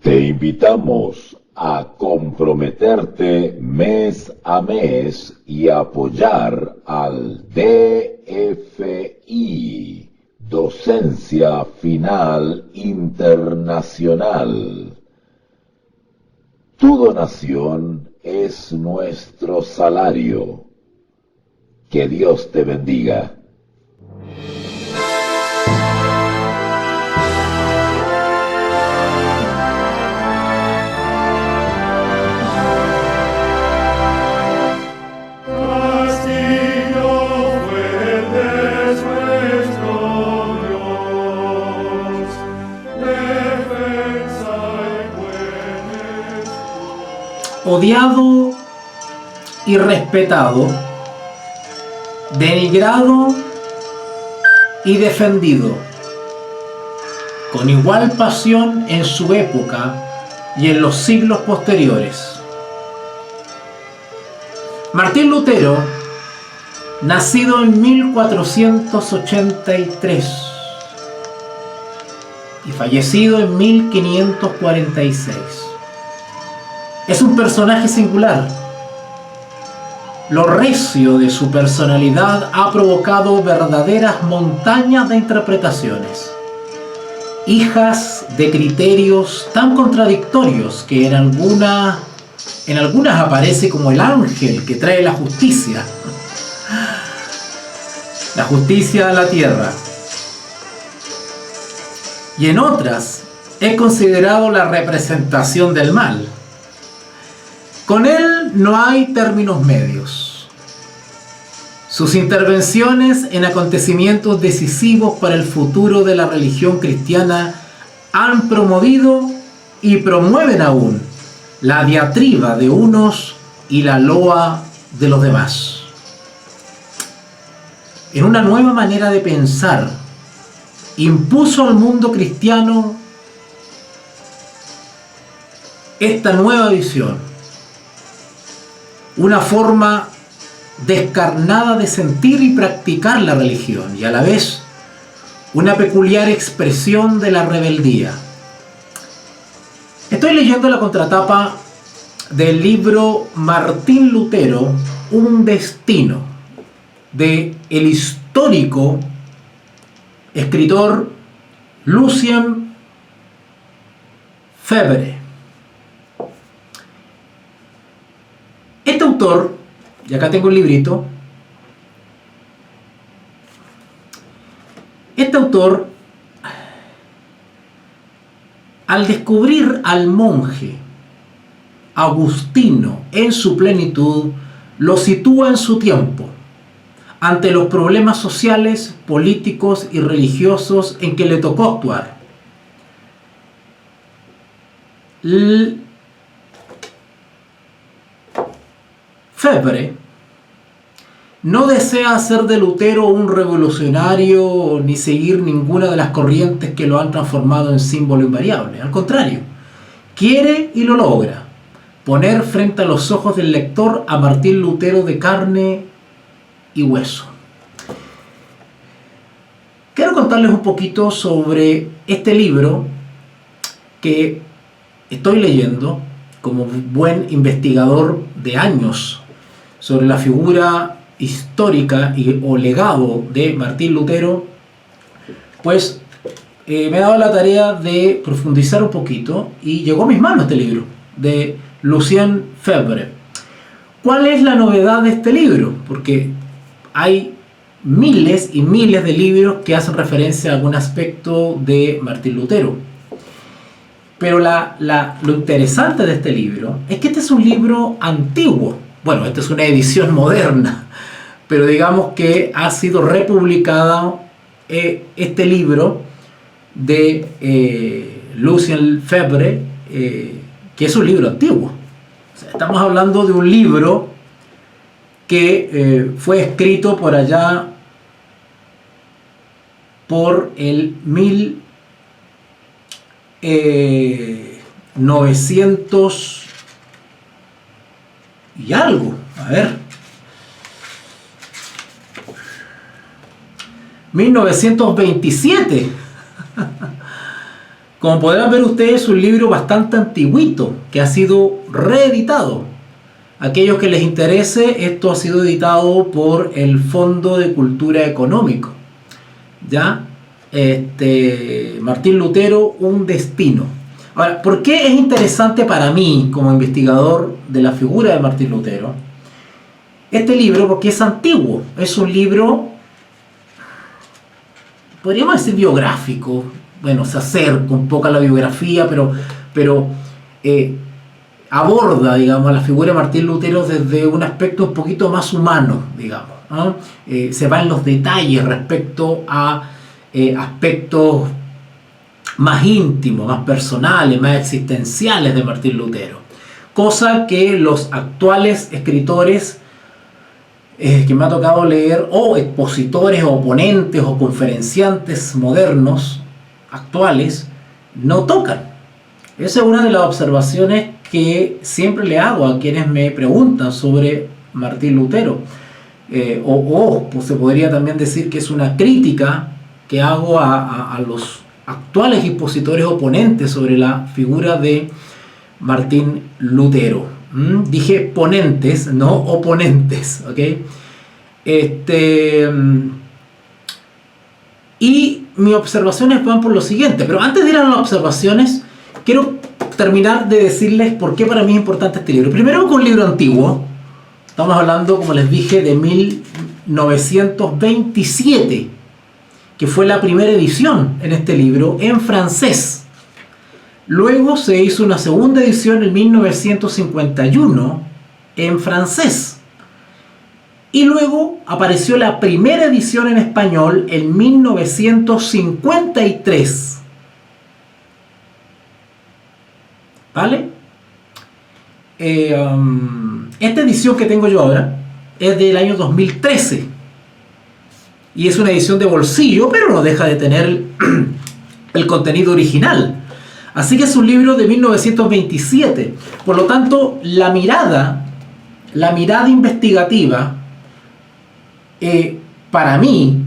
Te invitamos a comprometerte mes a mes y apoyar al DFI, Docencia Final Internacional. Tu donación es nuestro salario. Que Dios te bendiga. Odiado y respetado, denigrado y defendido, con igual pasión en su época y en los siglos posteriores. Martín Lutero, nacido en 1483 y fallecido en 1546. Es un personaje singular. Lo recio de su personalidad ha provocado verdaderas montañas de interpretaciones, hijas de criterios tan contradictorios que en algunas aparece como el ángel que trae la justicia a la tierra, y en otras es considerado la representación del mal. Con él no hay términos medios. Sus intervenciones en acontecimientos decisivos para el futuro de la religión cristiana han promovido y promueven aún la diatriba de unos y la loa de los demás. En una nueva manera de pensar, impuso al mundo cristiano esta nueva visión, una forma descarnada de sentir y practicar la religión, y a la vez una peculiar expresión de la rebeldía. Estoy leyendo la contratapa del libro Martín Lutero, Un destino, de el histórico escritor Lucien Febvre. Este autor, y acá tengo el librito, este autor, al descubrir al monje Agustino en su plenitud, lo sitúa en su tiempo, ante los problemas sociales, políticos y religiosos en que le tocó actuar. Febvre no desea hacer de Lutero un revolucionario ni seguir ninguna de las corrientes que lo han transformado en símbolo invariable. Al contrario, quiere y lo logra poner frente a los ojos del lector a Martín Lutero de carne y hueso. Quiero contarles un poquito sobre este libro que estoy leyendo como buen investigador de años sobre la figura histórica o legado de Martín Lutero. Pues me he dado la tarea de profundizar un poquito y llegó a mis manos este libro de Lucien Febvre. ¿Cuál es la novedad de este libro? Porque hay miles y miles de libros que hacen referencia a algún aspecto de Martín Lutero. Pero lo interesante de este libro es que este es un libro antiguo. Bueno, esta es una edición moderna, pero digamos que ha sido republicado este libro de Lucien Febvre, que es un libro antiguo. O sea, estamos hablando de un libro que fue escrito por allá por el 1900 y algo, a ver, 1927, Como podrán ver ustedes, es un libro bastante antiguito que ha sido reeditado. Aquellos que les interese, esto ha sido editado por el Fondo de Cultura Económico. ¿Ya? Martín Lutero, un destino. Ahora, ¿por qué es interesante para mí como investigador de la figura de Martín Lutero este libro? Porque es antiguo, es un libro, podríamos decir biográfico. Bueno, se acerca un poco a la biografía, pero aborda, digamos, a la figura de Martín Lutero desde un aspecto un poquito más humano, digamos, ¿no? Se va en los detalles respecto a aspectos más íntimos, más personales, más existenciales de Martín Lutero, cosa que los actuales escritores que me ha tocado leer, o expositores, o oponentes, o conferenciantes modernos, actuales, no tocan. Esa es una de las observaciones que siempre le hago a quienes me preguntan sobre Martín Lutero. Pues se podría también decir que es una crítica que hago a los actuales expositores oponentes sobre la figura de Martín Lutero. Dije ponentes, no oponentes, ¿ok? Y mis observaciones van por lo siguiente, pero antes de ir a las observaciones, quiero terminar de decirles por qué para mí es importante este libro. Primero, que un libro antiguo, estamos hablando, como les dije, de 1927, que fue la primera edición en este libro en francés. Luego se hizo una segunda edición en 1951 en francés. Y luego apareció la primera edición en español en 1953. ¿Vale? Esta edición que tengo yo ahora es del año 2013. Y es una edición de bolsillo, pero no deja de tener el contenido original. Así que es un libro de 1927. Por lo tanto, la mirada investigativa, para mí,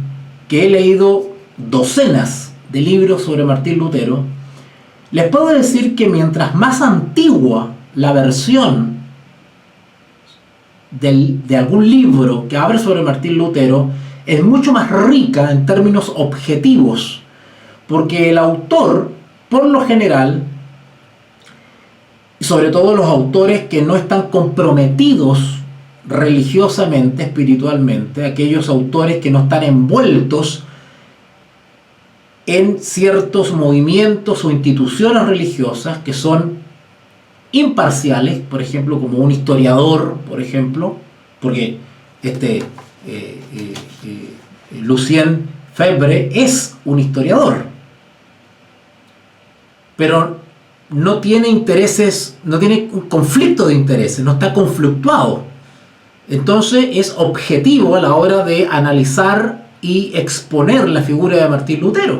que he leído docenas de libros sobre Martín Lutero, les puedo decir que mientras más antigua la versión de algún libro que hable sobre Martín Lutero, es mucho más rica en términos objetivos, porque el autor, por lo general, y sobre todo los autores que no están comprometidos religiosamente, espiritualmente, aquellos autores que no están envueltos en ciertos movimientos o instituciones religiosas, que son imparciales, por ejemplo, como un historiador, por ejemplo, porque Lucien Febvre es un historiador, pero no tiene intereses, no tiene un conflicto de intereses, no está conflictuado. Entonces es objetivo a la hora de analizar y exponer la figura de Martín Lutero,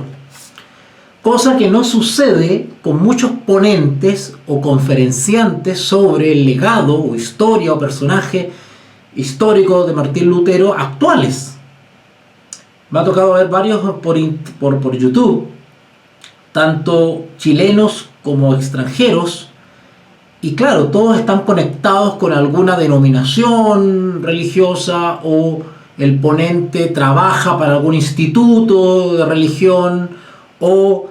cosa que no sucede con muchos ponentes o conferenciantes sobre el legado o historia o personaje histórico de Martín Lutero actuales. Me ha tocado ver varios por YouTube, tanto chilenos como extranjeros, y claro, todos están conectados con alguna denominación religiosa, o el ponente trabaja para algún instituto de religión, o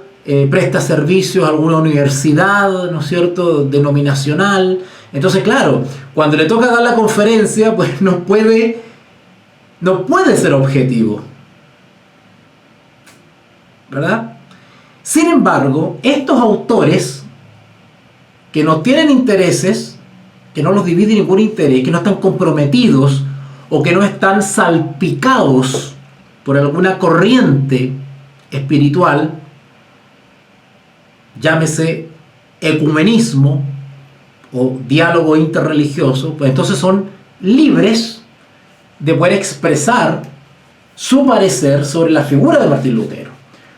presta servicios a alguna universidad, ¿no es cierto?, denominacional. Entonces, claro, cuando le toca dar la conferencia, pues no puede ser objetivo, ¿verdad? Sin embargo, estos autores que no tienen intereses, que no los divide ningún interés, que no están comprometidos o que no están salpicados por alguna corriente espiritual, llámese ecumenismo o diálogo interreligioso, pues entonces son libres de poder expresar su parecer sobre la figura de Martín Lutero.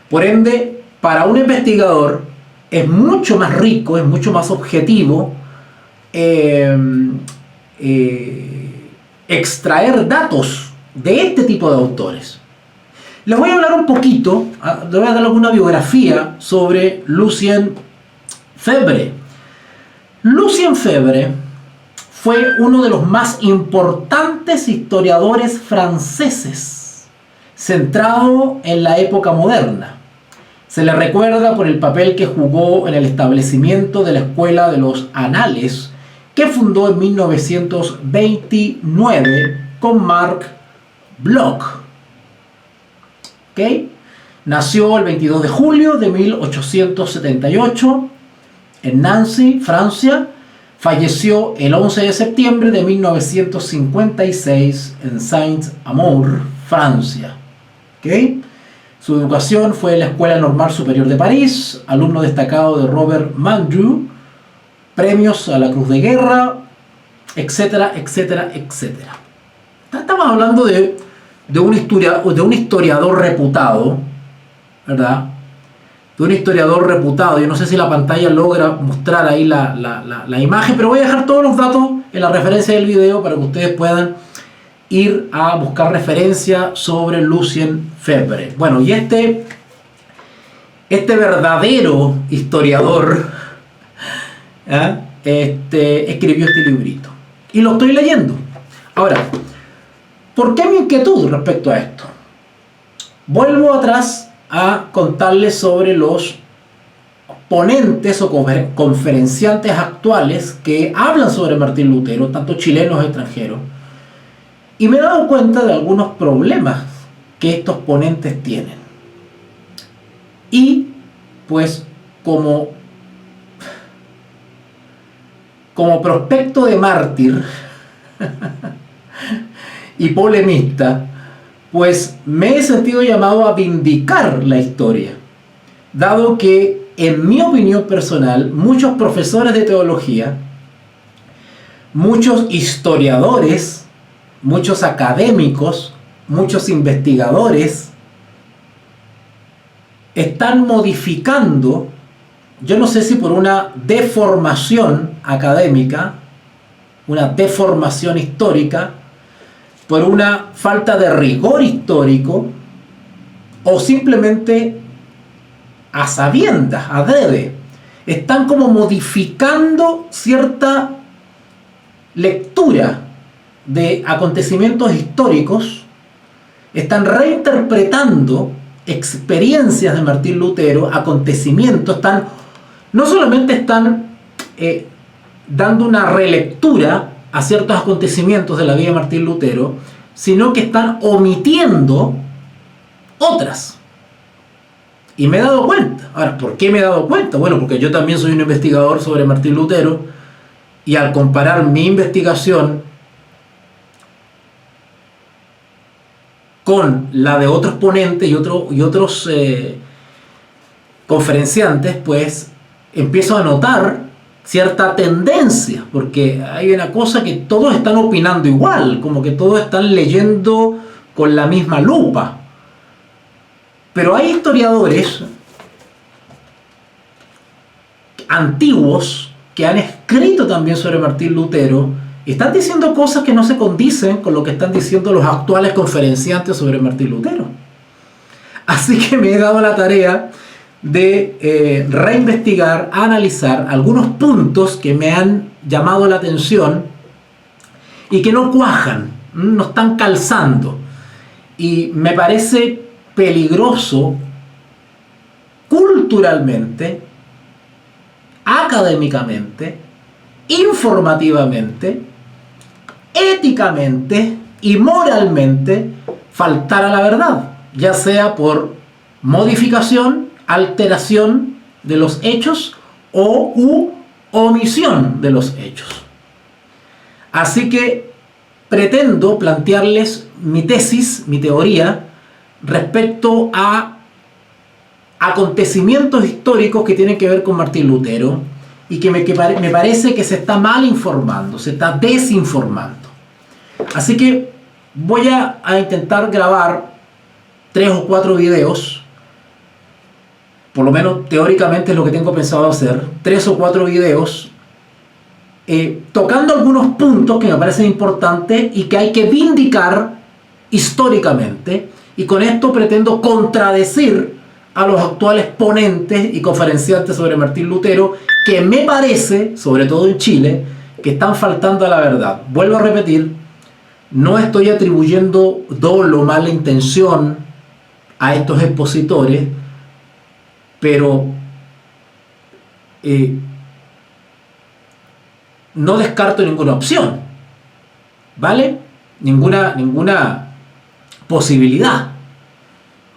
Por ende, para un investigador es mucho más rico, es mucho más objetivo extraer datos de este tipo de autores. Les voy a hablar un poquito, les voy a dar alguna biografía sobre Lucien Febvre. Lucien Febvre fue uno de los más importantes historiadores franceses, centrado en la época moderna. Se le recuerda por el papel que jugó en el establecimiento de la Escuela de los Annales, que fundó en 1929 con Marc Bloch. ¿Okay? Nació el 22 de julio de 1878 en Nancy, Francia. Falleció el 11 de septiembre de 1956 en Saint-Amour, Francia. ¿Okay? Su educación fue en la Escuela Normal Superior de París, alumno destacado de Robert Mandrou, premios a la Cruz de Guerra, etcétera, etcétera, etcétera. Estamos hablando de un historiador reputado, ¿verdad? De un historiador reputado. Yo no sé si la pantalla logra mostrar ahí la imagen, pero voy a dejar todos los datos en la referencia del video para que ustedes puedan ir a buscar referencia sobre Lucien Febvre. Bueno, y este verdadero historiador escribió este librito. Y lo estoy leyendo. Ahora, ¿por qué mi inquietud respecto a esto? Vuelvo atrás a contarles sobre los ponentes o conferenciantes actuales que hablan sobre Martín Lutero, tanto chilenos y extranjeros. Y me he dado cuenta de algunos problemas que estos ponentes tienen. Y pues como prospecto de mártir y polemista, pues me he sentido llamado a vindicar la historia, dado que, en mi opinión personal, muchos profesores de teología, muchos historiadores, muchos académicos, muchos investigadores están modificando, yo no sé si por una deformación académica, una deformación histórica, por una falta de rigor histórico, o simplemente a sabiendas, adrede, están como modificando cierta lectura de acontecimientos históricos, están reinterpretando experiencias de Martín Lutero, acontecimientos, no solamente están dando una relectura a ciertos acontecimientos de la vida de Martín Lutero, sino que están omitiendo otras. Y me he dado cuenta. Ahora, ¿por qué me he dado cuenta? Bueno, porque yo también soy un investigador sobre Martín Lutero, y al comparar mi investigación con la de otros ponentes y otros conferenciantes, pues empiezo a notar cierta tendencia, porque hay una cosa que todos están opinando igual, como que todos están leyendo con la misma lupa. Pero hay historiadores antiguos que han escrito también sobre Martín Lutero y están diciendo cosas que no se condicen con lo que están diciendo los actuales conferenciantes sobre Martín Lutero. Así que me he dado la tarea de reinvestigar, analizar algunos puntos que me han llamado la atención y que no cuajan, no están calzando. Y me parece peligroso culturalmente, académicamente, informativamente, éticamente y moralmente faltar a la verdad, ya sea por modificación, alteración de los hechos u omisión de los hechos. Así que pretendo plantearles mi tesis, mi teoría, respecto a acontecimientos históricos que tienen que ver con Martín Lutero y que me parece que se está mal informando, se está desinformando. Así que voy a intentar grabar 3 o 4 videos, por lo menos teóricamente es lo que tengo pensado hacer, 3 o 4 videos tocando algunos puntos que me parecen importantes y que hay que vindicar históricamente, y con esto pretendo contradecir a los actuales ponentes y conferenciantes sobre Martín Lutero, que me parece, sobre todo en Chile, que están faltando a la verdad. Vuelvo a repetir, no estoy atribuyendo dolo o mala intención a estos expositores, pero no descarto ninguna opción, ¿vale? Ninguna posibilidad,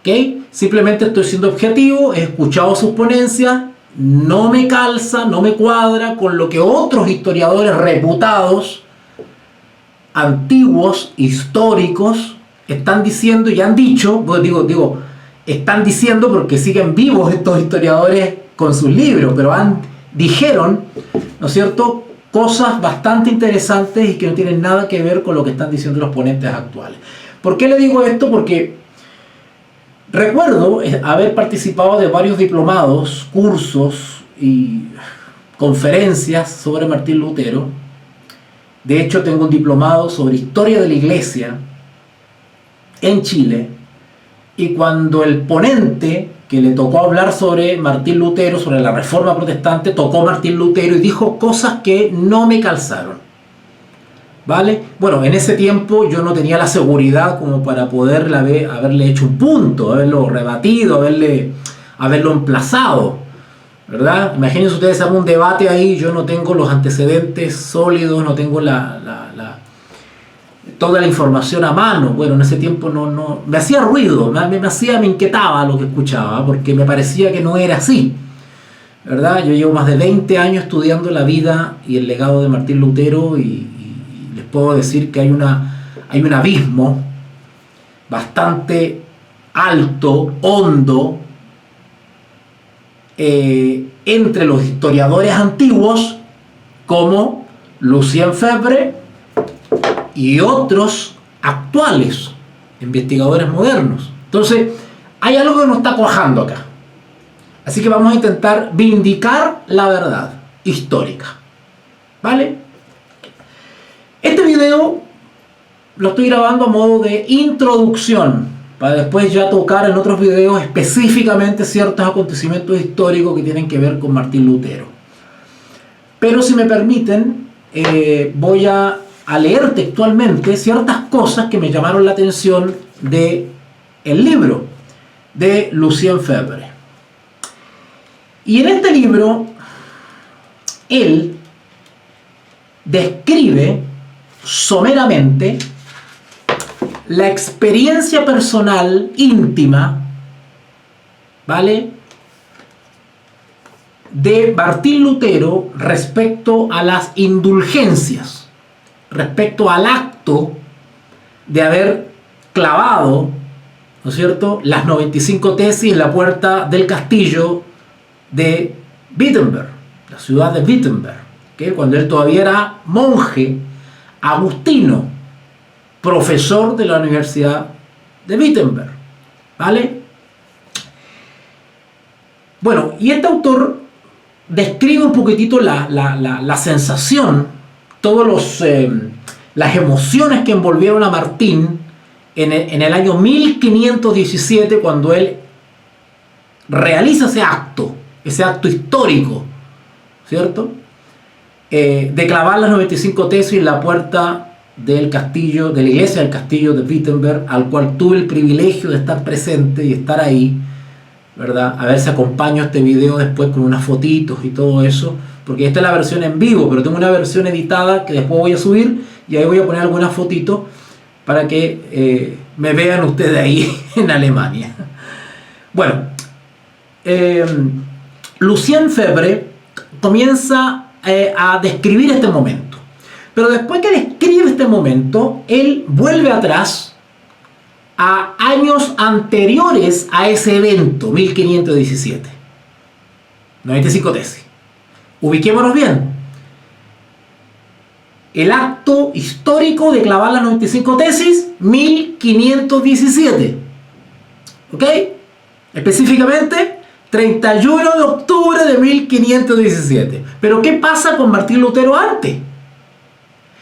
¿ok? Simplemente estoy siendo objetivo, he escuchado sus ponencias, no me calza, no me cuadra con lo que otros historiadores reputados, antiguos, históricos, están diciendo y han dicho. Digo, están diciendo porque siguen vivos estos historiadores con sus libros, pero dijeron, ¿no es cierto?, cosas bastante interesantes y que no tienen nada que ver con lo que están diciendo los ponentes actuales. ¿Por qué le digo esto? Porque recuerdo haber participado de varios diplomados, cursos y conferencias sobre Martín Lutero. De hecho, tengo un diplomado sobre historia de la Iglesia en Chile, y cuando el ponente que le tocó hablar sobre Martín Lutero, sobre la Reforma Protestante, tocó Martín Lutero y dijo cosas que no me calzaron, ¿vale? Bueno, en ese tiempo yo no tenía la seguridad como para poder haberle hecho un punto, haberlo rebatido, haberlo emplazado, ¿verdad? Imagínense ustedes, hacer un debate ahí, yo no tengo los antecedentes sólidos, no tengo toda la información a mano. Bueno, en ese tiempo no me hacía ruido, me inquietaba lo que escuchaba, porque me parecía que no era así, ¿verdad? Yo llevo más de 20 años estudiando la vida y el legado de Martín Lutero, y les puedo decir que hay un abismo bastante alto, hondo, entre los historiadores antiguos como Lucien Febvre y otros actuales investigadores modernos. Entonces, hay algo que no está cuajando acá. Así que vamos a intentar vindicar la verdad histórica, ¿vale? Este video lo estoy grabando a modo de introducción, para después ya tocar en otros videos específicamente ciertos acontecimientos históricos que tienen que ver con Martín Lutero. Pero si me permiten, voy a leer textualmente ciertas cosas que me llamaron la atención del libro de Lucien Febvre. Y en este libro, él describe someramente la experiencia personal íntima, ¿vale?, de Martín Lutero respecto a las indulgencias, respecto al acto de haber clavado, ¿no es cierto?, las 95 tesis en la puerta del castillo de Wittenberg, la ciudad de Wittenberg, ¿okay?, cuando él todavía era monje agustino, profesor de la Universidad de Wittenberg, ¿vale? Bueno, y este autor describe un poquitito la sensación, todas las emociones que envolvieron a Martín en el año 1517, cuando él realiza ese acto histórico, ¿cierto?, de clavar las 95 tesis en la puerta del castillo, de la iglesia del castillo de Wittenberg, al cual tuve el privilegio de estar presente y estar ahí, ¿verdad? A ver si acompaño este video después con unas fotitos y todo eso, porque esta es la versión en vivo, pero tengo una versión editada que después voy a subir, y ahí voy a poner algunas fotitos para que me vean ustedes ahí en Alemania. Bueno, Lucien Febvre comienza a describir este momento, pero después que describe este momento, él vuelve atrás a años anteriores a ese evento, 1517, 95 tesis. Ubiquémonos bien. El acto histórico de clavar las 95 tesis, 1517. ¿Ok? Específicamente, 31 de octubre de 1517. Pero ¿qué pasa con Martín Lutero antes?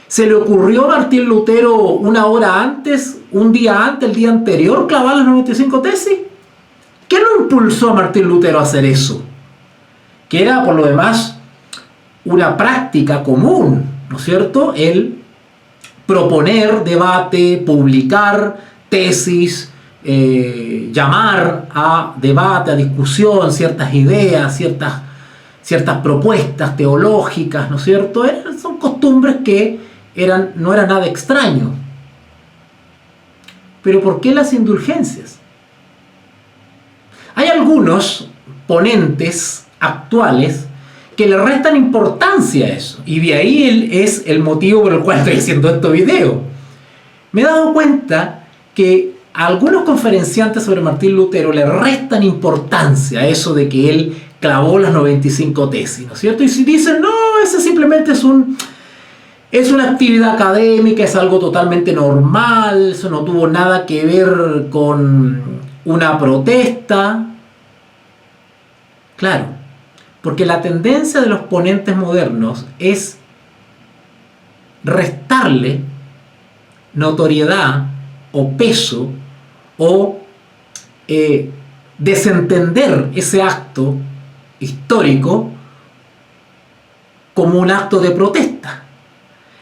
¿Se le ocurrió a Martín Lutero una hora antes un día antes, el día anterior, clavar las 95 tesis? ¿Qué lo impulsó a Martín Lutero a hacer eso? Que era, por lo demás, una práctica común, ¿no es cierto? El proponer debate, publicar tesis, llamar a debate, a discusión, ciertas ideas, ciertas propuestas teológicas, ¿no es cierto? Son costumbres que no eran nada extraño. Pero ¿por qué las indulgencias? Hay algunos ponentes actuales que le restan importancia a eso, y de ahí es el motivo por el cual estoy haciendo este video. Me he dado cuenta que a algunos conferenciantes sobre Martín Lutero le restan importancia a eso de que él clavó las 95 tesis, ¿no es cierto? Y si dicen, no, ese simplemente es una actividad académica, es algo totalmente normal, eso no tuvo nada que ver con una protesta. Claro, porque la tendencia de los ponentes modernos es restarle notoriedad o peso o desentender ese acto histórico como un acto de protesta.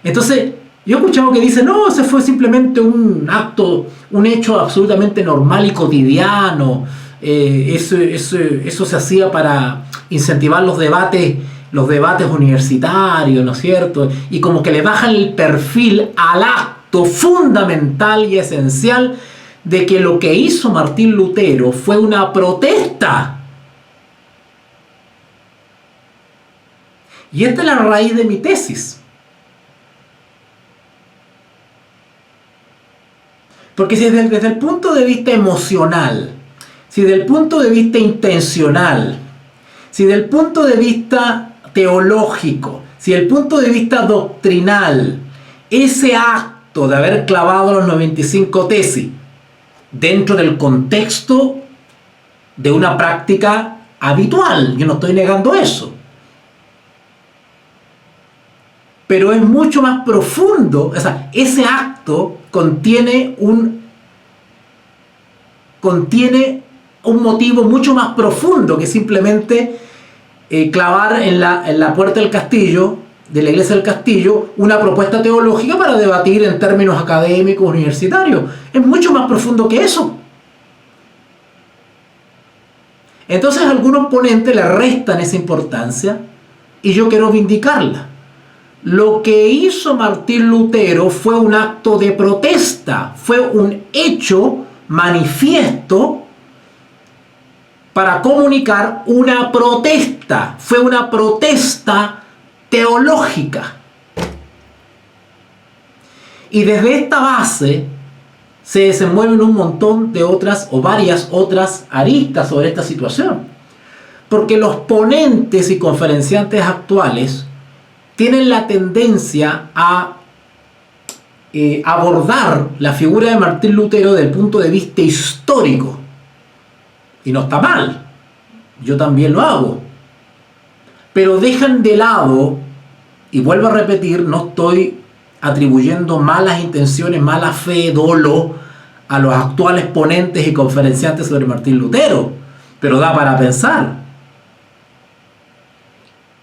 Entonces, yo he escuchado que dicen, no, ese fue simplemente un acto, un hecho absolutamente normal y cotidiano. Eso se hacía para incentivar los debates universitarios, ¿no es cierto? Y como que le bajan el perfil al acto fundamental y esencial de que lo que hizo Martín Lutero fue una protesta. Y esta es la raíz de mi tesis. Porque si desde el punto de vista emocional, si desde el punto de vista intencional, si desde el punto de vista teológico, si desde el punto de vista doctrinal, ese acto de haber clavado las 95 tesis dentro del contexto de una práctica habitual, yo no estoy negando eso, pero es mucho más profundo, o sea, ese acto contiene un motivo mucho más profundo que simplemente clavar en la puerta del castillo, de la iglesia del castillo, una propuesta teológica para debatir en términos académicos, universitarios. Es mucho más profundo que eso. Entonces algunos ponentes le restan esa importancia y yo quiero vindicarla. Lo que hizo Martín Lutero fue un acto de protesta, fue un hecho manifiesto para comunicar una protesta, fue una protesta teológica. Y desde esta base se desenvuelven un montón de otras o varias otras aristas sobre esta situación. Porque los ponentes y conferenciantes actuales tienen la tendencia a abordar la figura de Martín Lutero desde el punto de vista histórico. Y no está mal, yo también lo hago. Pero dejan de lado, y vuelvo a repetir, no estoy atribuyendo malas intenciones, mala fe, dolo a los actuales ponentes y conferenciantes sobre Martín Lutero, pero da para pensar.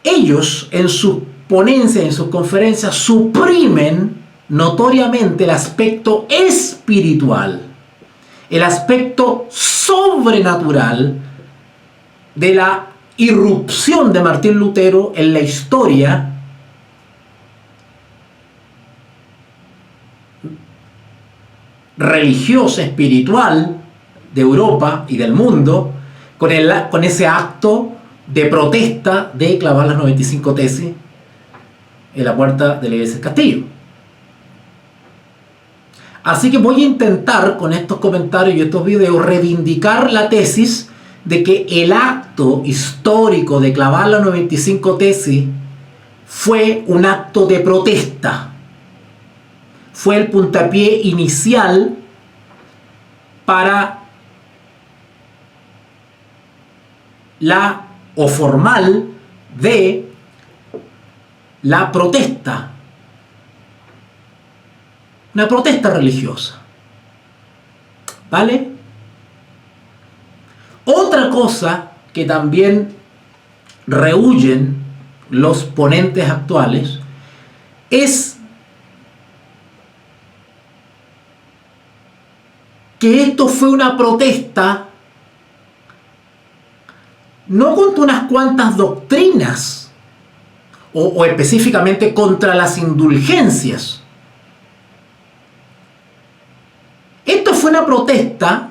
Ellos en sus ponencias, en sus conferencias, suprimen notoriamente el aspecto espiritual, el aspecto sobrenatural de la irrupción de Martín Lutero en la historia religiosa, espiritual de Europa y del mundo, con ese acto de protesta de clavar las 95 tesis en la puerta de la iglesia del castillo. Así que voy a intentar con estos comentarios y estos videos reivindicar la tesis de que el acto histórico de clavar las 95 tesis fue un acto de protesta. Fue el puntapié inicial para formal de la protesta. Una protesta religiosa. ¿Vale? Otra cosa que también rehúyen los ponentes actuales es que esto fue una protesta no contra unas cuantas doctrinas o específicamente contra las indulgencias. Esto fue una protesta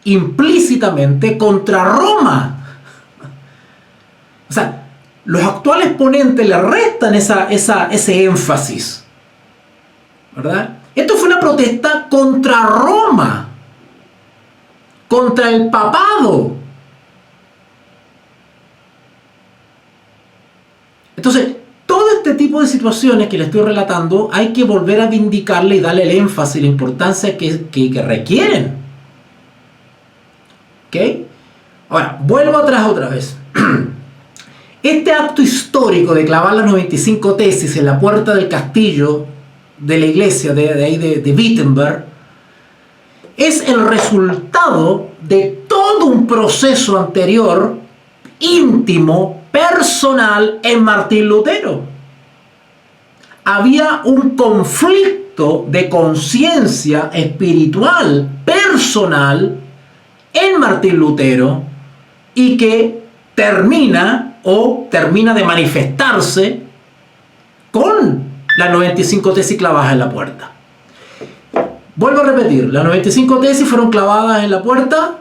implícitamente contra Roma. O sea, los actuales ponentes le restan ese énfasis, ¿verdad? Esto fue una protesta contra Roma, contra el papado. Entonces, todo este tipo de situaciones que le estoy relatando hay que volver a vindicarle y darle el énfasis, la importancia que requieren. ¿Ok? Ahora, vuelvo atrás otra vez. Este acto histórico de clavar las 95 tesis en la puerta del castillo de la iglesia de Wittenberg es el resultado de todo un proceso anterior, íntimo, personal en Martín Lutero. Había un conflicto de conciencia espiritual, personal, en Martín Lutero y que termina de manifestarse con las 95 tesis clavadas en la puerta. Vuelvo a repetir, las 95 tesis fueron clavadas en la puerta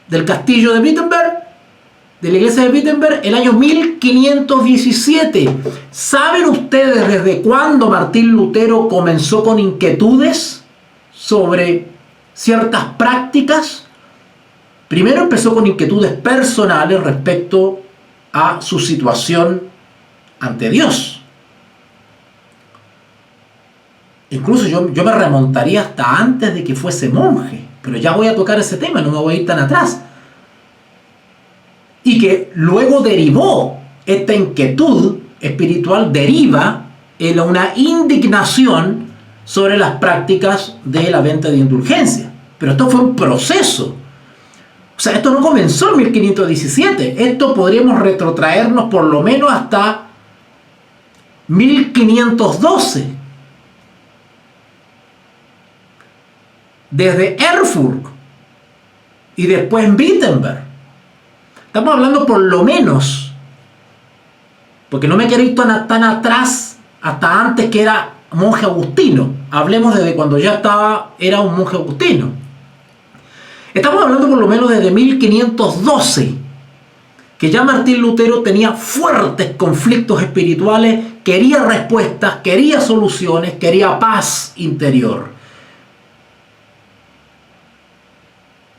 del castillo de Wittenberg, de la iglesia de Wittenberg, el año 1517. ¿Saben ustedes desde cuándo Martín Lutero comenzó con inquietudes sobre ciertas prácticas? Primero empezó con inquietudes personales respecto a su situación ante Dios. Incluso yo me remontaría hasta antes de que fuese monje, pero ya voy a tocar ese tema, no me voy a ir tan atrás. Y que luego derivó, esta inquietud espiritual deriva en una indignación sobre las prácticas de la venta de indulgencia. Pero esto fue un proceso. O sea, esto no comenzó en 1517. Esto podríamos retrotraernos por lo menos hasta 1512. Desde Erfurt y después en Wittenberg. Estamos hablando por lo menos, porque no me quiero ir tan atrás, hasta antes que era monje agustino. Hablemos desde cuando ya era un monje agustino. Estamos hablando por lo menos desde 1512, que ya Martín Lutero tenía fuertes conflictos espirituales, quería respuestas, quería soluciones, quería paz interior.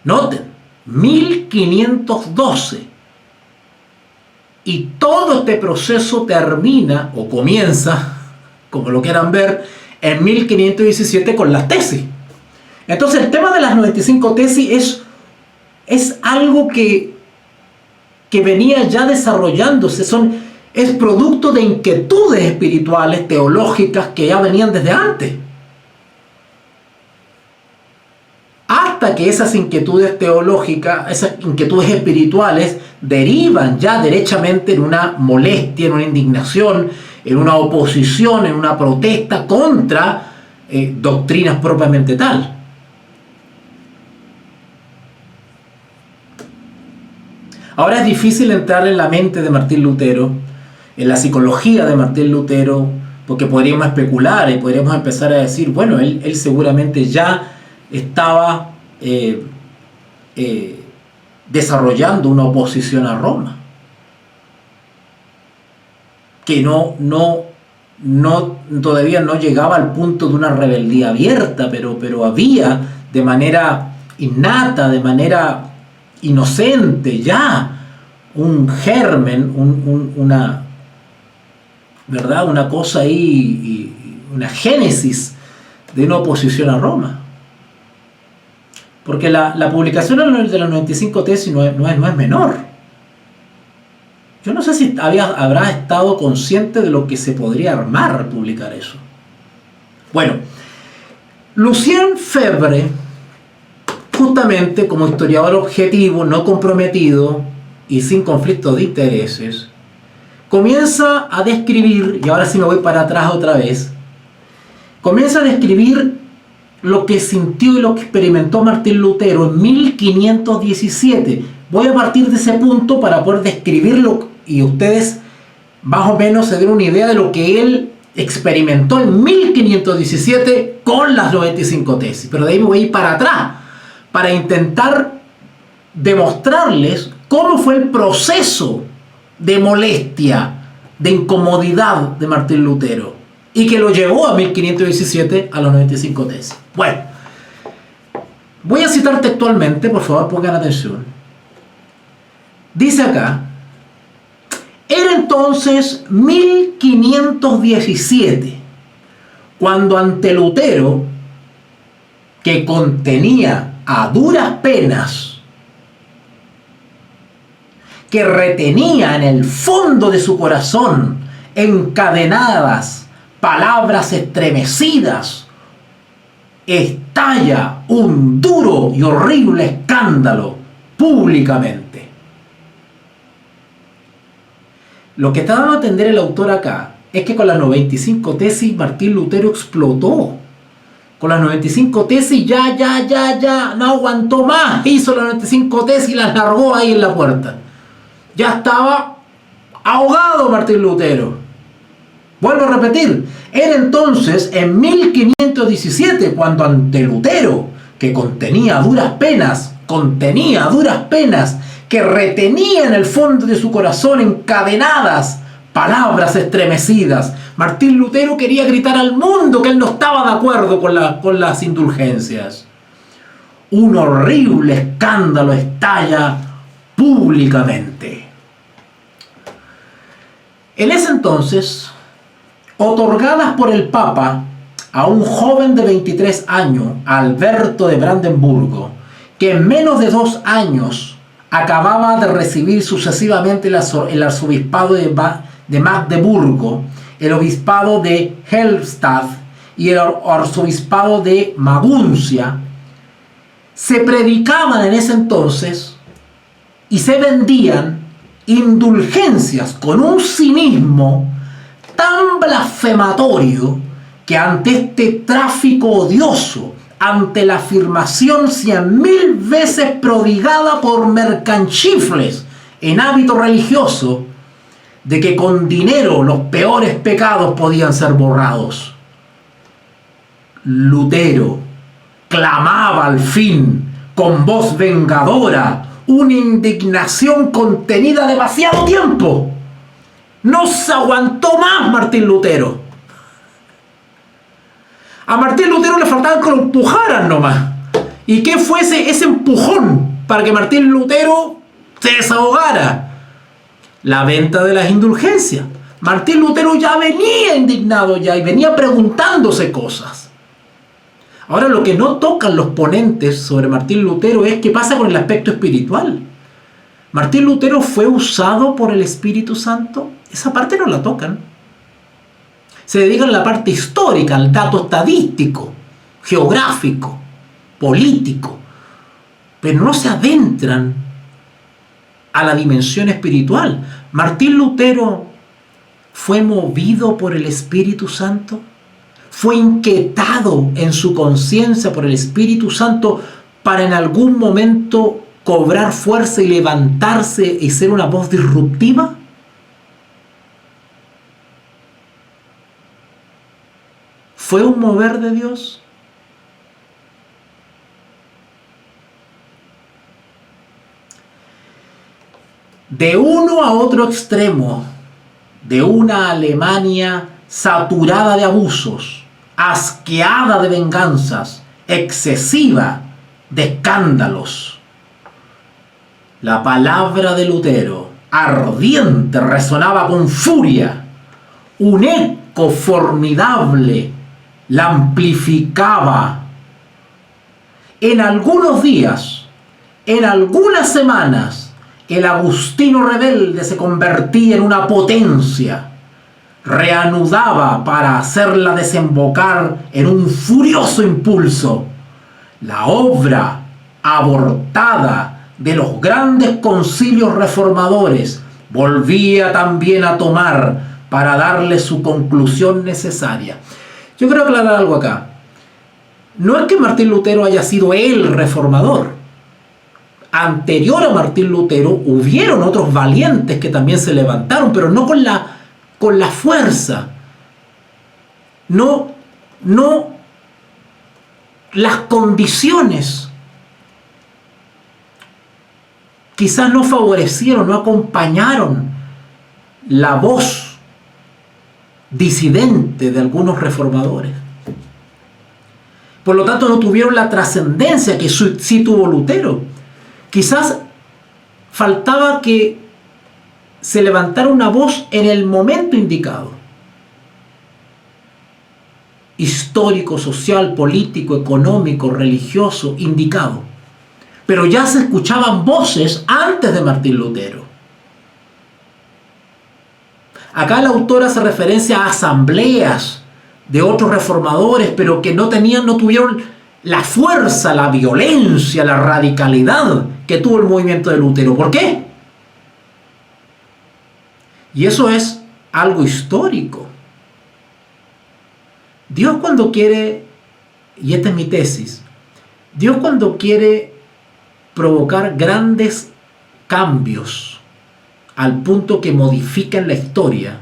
Noten, 1512. Y todo este proceso termina, o comienza, como lo quieran ver, en 1517 con las tesis. Entonces el tema de las 95 tesis es algo que venía ya desarrollándose, es producto de inquietudes espirituales, teológicas, que ya venían desde antes. Hasta que esas inquietudes teológicas, esas inquietudes espirituales, derivan ya derechamente en una molestia, en una indignación, en una oposición, en una protesta contra doctrinas propiamente tal. Ahora es difícil entrar en la mente de Martín Lutero, en la psicología de Martín Lutero, porque podríamos especular y podríamos empezar a decir, bueno, él seguramente ya estaba desarrollando una oposición a Roma, que todavía no llegaba al punto de una rebeldía abierta, pero había de manera innata, de manera inocente ya un germen, una cosa ahí, una génesis de una oposición a Roma. Porque la publicación de las 95 tesis no es menor. Yo no sé si habrá estado consciente de lo que se podría armar al publicar eso. Bueno, Lucien Febvre, justamente como historiador objetivo, no comprometido y sin conflictos de intereses, comienza a describir, y ahora sí me voy para atrás otra vez, comienza a describir lo que sintió y lo que experimentó Martín Lutero en 1517. Voy a partir de ese punto para poder describirlo y ustedes más o menos se den una idea de lo que él experimentó en 1517 con las 95 tesis. Pero de ahí me voy a ir para atrás para intentar demostrarles cómo fue el proceso de molestia, de incomodidad de Martín Lutero y que lo llevó a 1517 a las 95 tesis. Bueno, voy a citar textualmente, por favor pongan atención. Dice acá: era entonces 1517, cuando ante Lutero, que contenía a duras penas, que retenía en el fondo de su corazón encadenadas palabras estremecidas, estalla un duro y horrible escándalo públicamente. Lo que está dando a entender el autor acá es que con las 95 tesis Martín Lutero explotó. Con las 95 tesis ya no aguantó más, hizo las 95 tesis y las largó ahí en la puerta. Ya estaba ahogado Martín Lutero. Vuelvo a repetir, era entonces en 1517 cuando ante Lutero, que contenía a duras penas, que retenía en el fondo de su corazón encadenadas palabras estremecidas, Martín Lutero quería gritar al mundo que él no estaba de acuerdo con las indulgencias. Un horrible escándalo estalla públicamente. En ese entonces, otorgadas por el Papa a un joven de 23 años, Alberto de Brandenburgo, que en menos de 2 años acababa de recibir sucesivamente el arzobispado de Magdeburgo, el obispado de Helmstadt y el arzobispado de Maguncia, se predicaban en ese entonces y se vendían indulgencias con un cinismo tan blasfematorio que ante este tráfico odioso, ante la afirmación 100.000 veces prodigada por mercanchifles en hábito religioso de que con dinero los peores pecados podían ser borrados, Lutero clamaba al fin con voz vengadora una indignación contenida demasiado tiempo. No se aguantó más Martín Lutero. A Martín Lutero le faltaba que lo empujaran nomás. ¿Y qué fue ese empujón para que Martín Lutero se desahogara? La venta de las indulgencias. Martín Lutero ya venía indignado ya y venía preguntándose cosas. Ahora, lo que no tocan los ponentes sobre Martín Lutero es qué pasa con el aspecto espiritual. ¿Martín Lutero fue usado por el Espíritu Santo? Esa parte no la tocan. Se dedican a la parte histórica, al dato estadístico, geográfico, político, pero no se adentran a la dimensión espiritual. ¿Martín Lutero fue movido por el Espíritu Santo? ¿Fue inquietado en su conciencia por el Espíritu Santo para en algún momento cobrar fuerza y levantarse y ser una voz disruptiva? ¿Fue un mover de Dios? De uno a otro extremo, de una Alemania saturada de abusos, asqueada de venganzas, excesiva de escándalos, la palabra de Lutero, ardiente, resonaba con furia. Un eco formidable la amplificaba. En algunos días, en algunas semanas, el agustino rebelde se convertía en una potencia. Reanudaba para hacerla desembocar en un furioso impulso. La obra abortada de los grandes concilios reformadores, volvía también a tomar para darle su conclusión necesaria. Yo quiero aclarar algo acá. No es que Martín Lutero haya sido el reformador. Anterior a Martín Lutero hubieron otros valientes que también se levantaron, pero no con la fuerza. No las condiciones quizás no favorecieron, no acompañaron la voz disidente de algunos reformadores. Por lo tanto, no tuvieron la trascendencia que sí tuvo Lutero. Quizás faltaba que se levantara una voz en el momento indicado. Histórico, social, político, económico, religioso, indicado. Pero ya se escuchaban voces antes de Martín Lutero. Acá el autor hace referencia a asambleas de otros reformadores, pero que no tuvieron la fuerza, la violencia, la radicalidad que tuvo el movimiento de Lutero. ¿Por qué? Y eso es algo histórico. Dios cuando quiere, y esta es mi tesis, Dios cuando quiere provocar grandes cambios al punto que modifican la historia,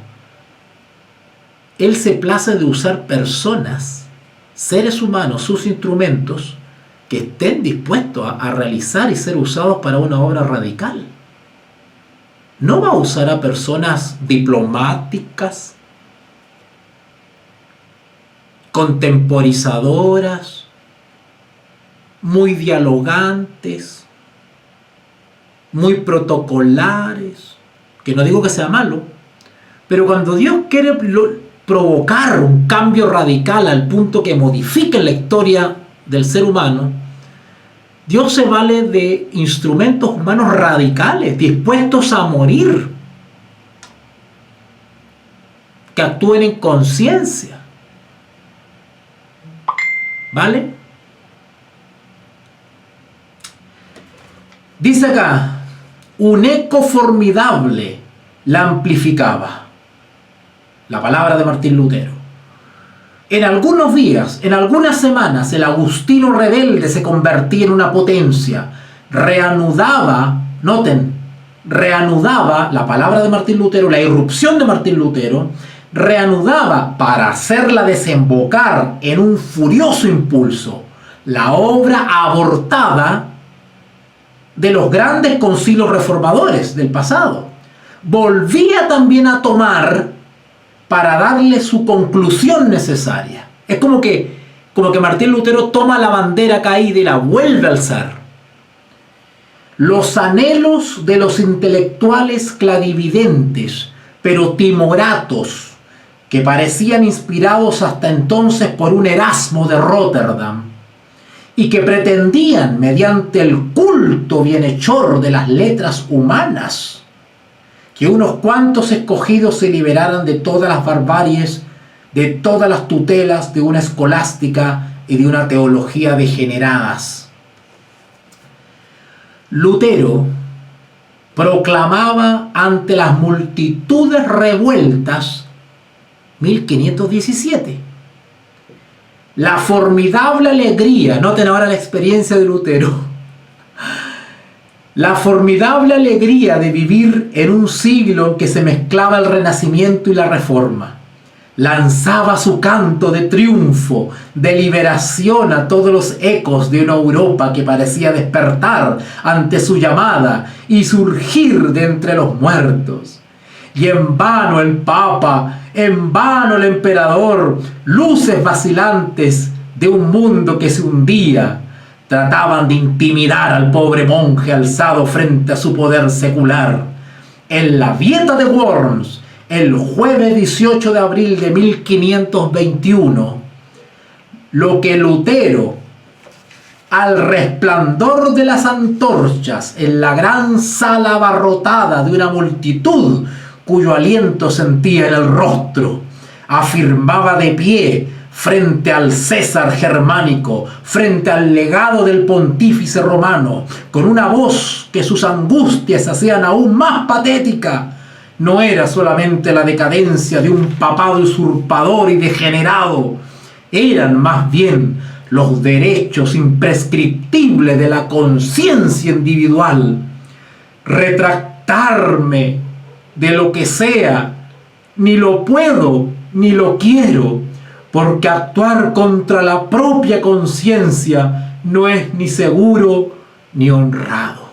Él se place de usar personas, seres humanos, sus instrumentos, que estén dispuestos a realizar y ser usados para una obra radical. No va a usar a personas diplomáticas, contemporizadoras, muy dialogantes, muy protocolares, que no digo que sea malo, pero cuando Dios quiere provocar un cambio radical al punto que modifique la historia del ser humano, Dios se vale de instrumentos humanos radicales, dispuestos a morir, que actúen en conciencia. ¿Vale? Dice acá, un eco formidable la amplificaba. La palabra de Martín Lutero. En algunos días, en algunas semanas, el agustino rebelde se convertía en una potencia. Reanudaba, noten, reanudaba la palabra de Martín Lutero, la irrupción de Martín Lutero, reanudaba para hacerla desembocar en un furioso impulso la obra abortada de los grandes concilios reformadores del pasado. Volvía también a tomar para darle su conclusión necesaria. Es como que Martín Lutero toma la bandera caída y la vuelve a alzar. Los anhelos de los intelectuales clarividentes, pero timoratos, que parecían inspirados hasta entonces por un Erasmo de Rotterdam, y que pretendían, mediante el culto bienhechor de las letras humanas, que unos cuantos escogidos se liberaran de todas las barbaries, de todas las tutelas de una escolástica y de una teología degeneradas. Lutero proclamaba ante las multitudes revueltas 1517 la formidable alegría, noten ahora la experiencia de Lutero, la formidable alegría de vivir en un siglo en que se mezclaba el Renacimiento y la Reforma. Lanzaba su canto de triunfo, de liberación a todos los ecos de una Europa que parecía despertar ante su llamada y surgir de entre los muertos. Y en vano el Papa, en vano el emperador, luces vacilantes de un mundo que se hundía, trataban de intimidar al pobre monje alzado frente a su poder secular. En la Dieta de Worms, el jueves 18 de abril de 1521, lo que Lutero, al resplandor de las antorchas en la gran sala abarrotada de una multitud cuyo aliento sentía en el rostro, afirmaba de pie frente al César germánico, frente al legado del pontífice romano, con una voz que sus angustias hacían aún más patética, no era solamente la decadencia de un papado usurpador y degenerado, eran más bien los derechos imprescriptibles de la conciencia individual. Retractarme de lo que sea, ni lo puedo, ni lo quiero, porque actuar contra la propia conciencia no es ni seguro ni honrado.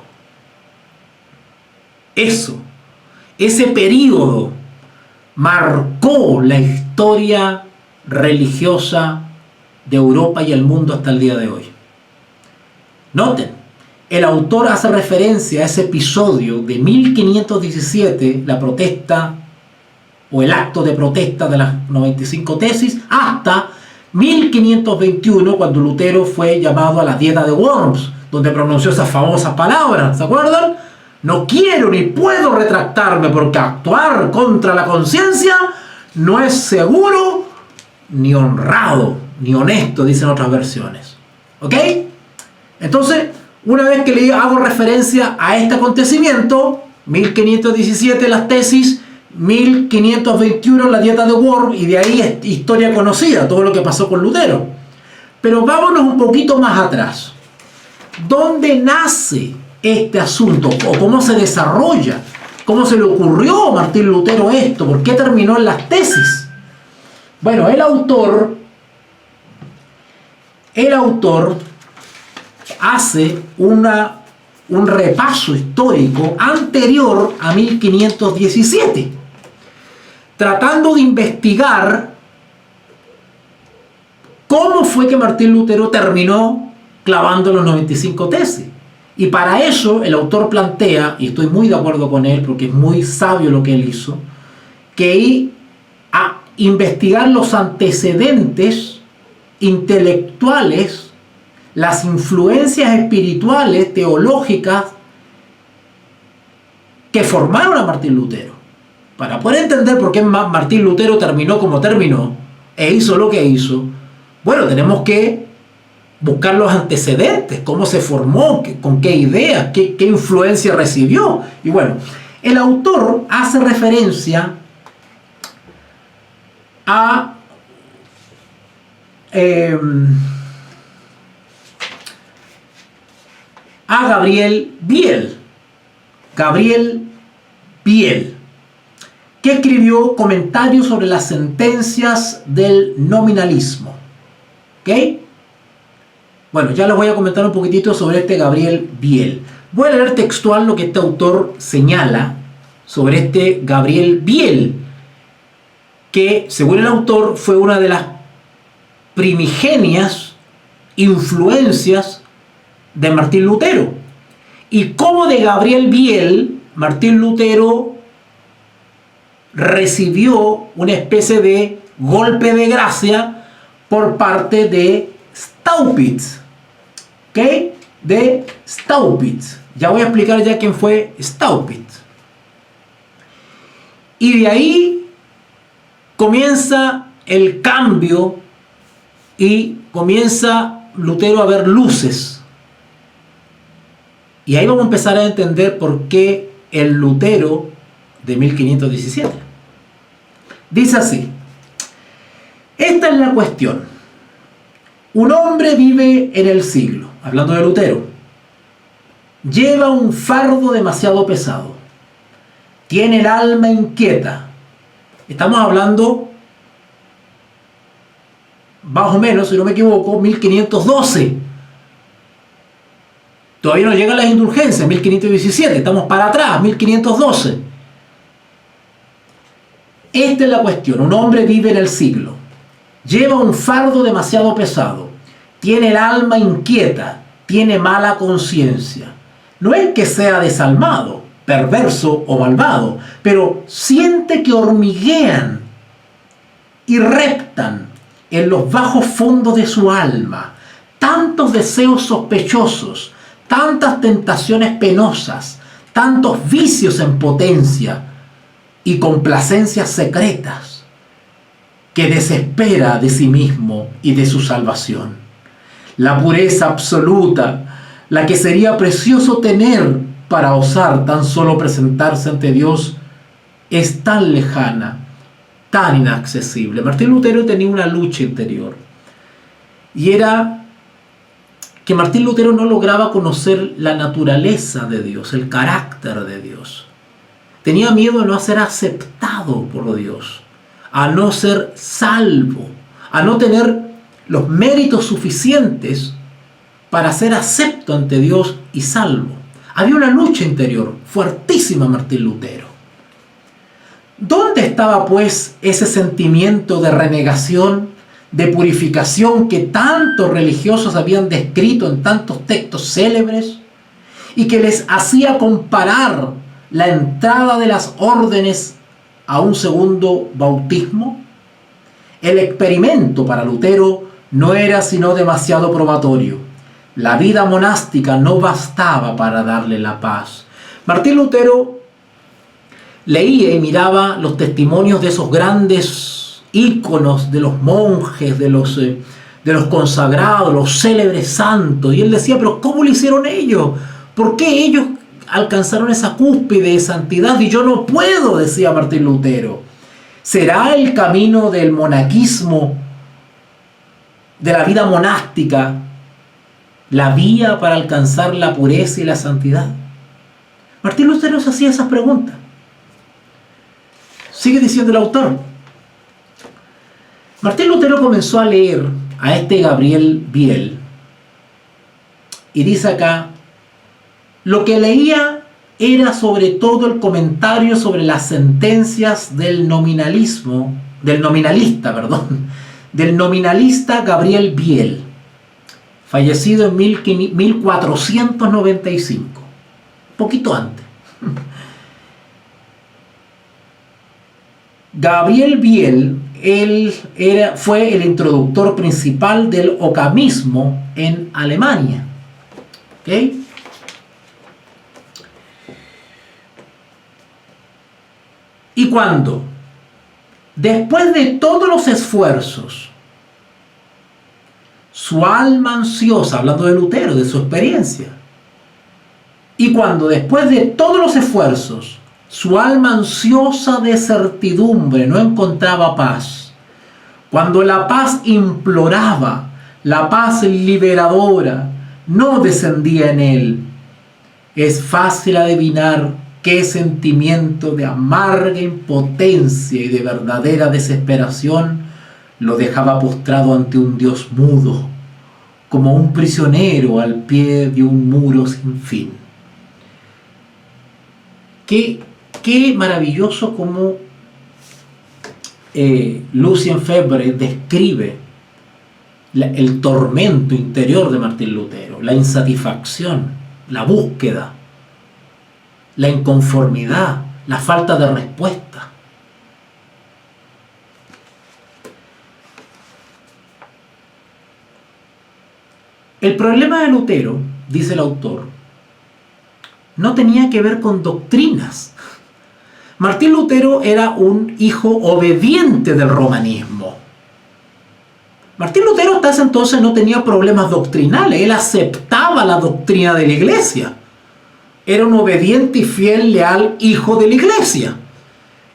Ese período marcó la historia religiosa de Europa y el mundo hasta el día de hoy. Noten, el autor hace referencia a ese episodio de 1517, la protesta o el acto de protesta de las 95 tesis, hasta 1521, cuando Lutero fue llamado a la dieta de Worms, donde pronunció esas famosas palabras, ¿se acuerdan? No quiero ni puedo retractarme, porque actuar contra la conciencia no es seguro, ni honrado, ni honesto, dicen otras versiones. ¿Ok? Entonces, una vez que le hago referencia a este acontecimiento, 1517 las tesis, 1521 la dieta de Worms, y de ahí es historia conocida, todo lo que pasó con Lutero. Pero vámonos un poquito más atrás. ¿Dónde nace este asunto? ¿O cómo se desarrolla? ¿Cómo se le ocurrió a Martín Lutero esto? ¿Por qué terminó en las tesis? Bueno, el autor hace un repaso histórico anterior a 1517, tratando de investigar cómo fue que Martín Lutero terminó clavando los 95 tesis. Y para eso el autor plantea, y estoy muy de acuerdo con él porque es muy sabio lo que él hizo, que a investigar los antecedentes intelectuales, las influencias espirituales, teológicas, que formaron a Martín Lutero. Para poder entender por qué Martín Lutero terminó como terminó e hizo lo que hizo, bueno, tenemos que buscar los antecedentes, cómo se formó, con qué ideas, qué influencia recibió. Y bueno, el autor hace referencia a Gabriel Biel, que escribió comentarios sobre las sentencias del nominalismo. ¿Ok? Bueno, ya les voy a comentar un poquitito sobre este Gabriel Biel. Voy a leer textual lo que este autor señala sobre este Gabriel Biel, que según el autor fue una de las primigenias influencias de Martín Lutero. Y cómo de Gabriel Biel, Martín Lutero recibió una especie de golpe de gracia por parte de Staupitz. ¿Ok? De Staupitz. Ya voy a explicar ya quién fue Staupitz. Y de ahí comienza el cambio y comienza Lutero a ver luces. Y ahí vamos a empezar a entender por qué el Lutero de 1517. Dice así: esta es la cuestión. Un hombre vive en el siglo, hablando de Lutero, lleva un fardo demasiado pesado, tiene el alma inquieta. Estamos hablando, más o menos, si no me equivoco, 1512. Todavía no llegan las indulgencias, 1517, estamos para atrás, 1512. Esta es la cuestión. Un hombre vive en el siglo, lleva un fardo demasiado pesado, tiene el alma inquieta, tiene mala conciencia. No es que sea desalmado, perverso o malvado, pero siente que hormiguean y reptan en los bajos fondos de su alma tantos deseos sospechosos, tantas tentaciones penosas, tantos vicios en potencia y complacencias secretas, que desespera de sí mismo y de su salvación. La pureza absoluta, la que sería precioso tener para osar tan solo presentarse ante Dios, es tan lejana, tan inaccesible. Martín Lutero tenía una lucha interior, y era que Martín Lutero no lograba conocer la naturaleza de Dios, el carácter de Dios. Tenía miedo a no ser aceptado por Dios, a no ser salvo, a no tener los méritos suficientes para ser acepto ante Dios y salvo. Había una lucha interior fuertísima, Martín Lutero. ¿Dónde estaba pues ese sentimiento de renegación, de purificación que tantos religiosos habían descrito en tantos textos célebres y que les hacía comparar la entrada de las órdenes a un segundo bautismo? El experimento para Lutero no era sino demasiado probatorio. La vida monástica no bastaba para darle la paz. Martín Lutero leía y miraba los testimonios de esos grandes íconos, de los monjes, de los consagrados, los célebres santos, y él decía, pero ¿cómo lo hicieron ellos? ¿Por qué ellos alcanzaron esa cúspide de santidad y yo no puedo? Decía Martín Lutero. ¿Será el camino del monaquismo, de la vida monástica, la vía para alcanzar la pureza y la santidad? Martín Lutero se hacía esas preguntas. Sigue diciendo el autor. Martín Lutero comenzó a leer a este Gabriel Biel y dice acá, lo que leía era sobre todo el comentario sobre las sentencias del nominalista Gabriel Biel, fallecido en 1495, poquito antes. Gabriel Biel, fue el introductor principal del ocamismo en Alemania. ¿Okay? Y cuando, después de todos los esfuerzos, su alma ansiosa, hablando de Lutero, de su experiencia, y cuando después de todos los esfuerzos, su alma ansiosa de certidumbre no encontraba paz, cuando la paz imploraba, la paz liberadora no descendía en él, es fácil adivinar qué sentimiento de amarga impotencia y de verdadera desesperación lo dejaba postrado ante un Dios mudo, como un prisionero al pie de un muro sin fin. Qué maravilloso como Lucien Febvre describe el tormento interior de Martín Lutero, la insatisfacción, la búsqueda, la inconformidad, la falta de respuesta. El problema de Lutero, dice el autor, no tenía que ver con doctrinas. Martín Lutero era un hijo obediente del romanismo. Martín Lutero hasta ese entonces no tenía problemas doctrinales, él aceptaba la doctrina de la iglesia. Era un obediente y fiel, leal hijo de la iglesia.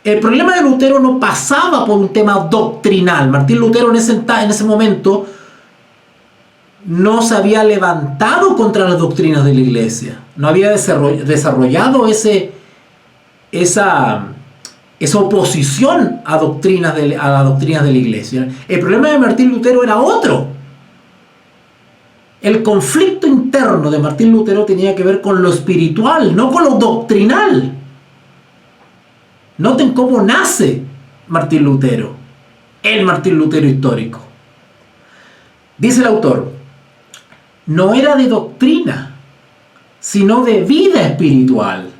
El problema de Lutero no pasaba por un tema doctrinal. Martín Lutero en ese momento no se había levantado contra las doctrinas de la iglesia. No había desarrollado esa oposición a las doctrinas de la iglesia. El problema de Martín Lutero era otro. El conflicto interno de Martín Lutero tenía que ver con lo espiritual, no con lo doctrinal. Noten cómo nace Martín Lutero, el Martín Lutero histórico. Dice el autor, no era de doctrina, sino de vida espiritual,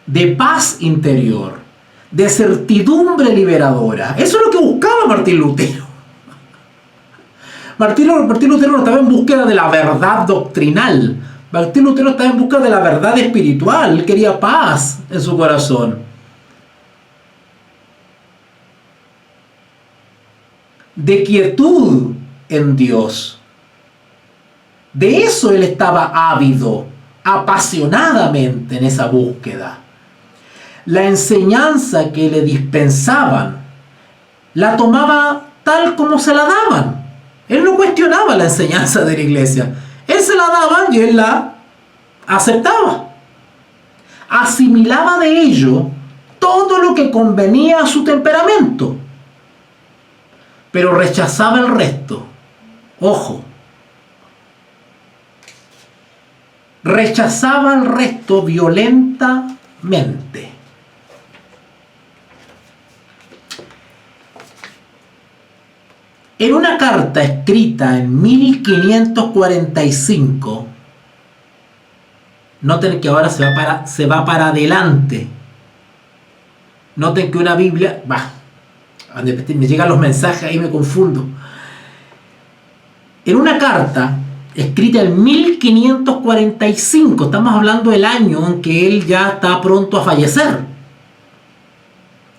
de paz interior, de certidumbre liberadora. Eso es lo que buscaba Martín Lutero. Martín Lutero no estaba en búsqueda de la verdad doctrinal. Martín Lutero estaba en busca de la verdad espiritual. Él quería paz en su corazón. de quietud en Dios. De eso él estaba ávido, apasionadamente en esa búsqueda. La enseñanza que le dispensaban la tomaba tal como se la daban. Él no cuestionaba la enseñanza de la iglesia. Él se la daba y él la aceptaba. Asimilaba de ello todo lo que convenía a su temperamento, pero rechazaba el resto. Ojo, rechazaba el resto violentamente. En una carta escrita en 1545, noten que ahora se va para adelante. Noten que una Biblia, me llegan los mensajes, ahí me confundo. En una carta escrita en 1545, estamos hablando del año en que él ya está pronto a fallecer.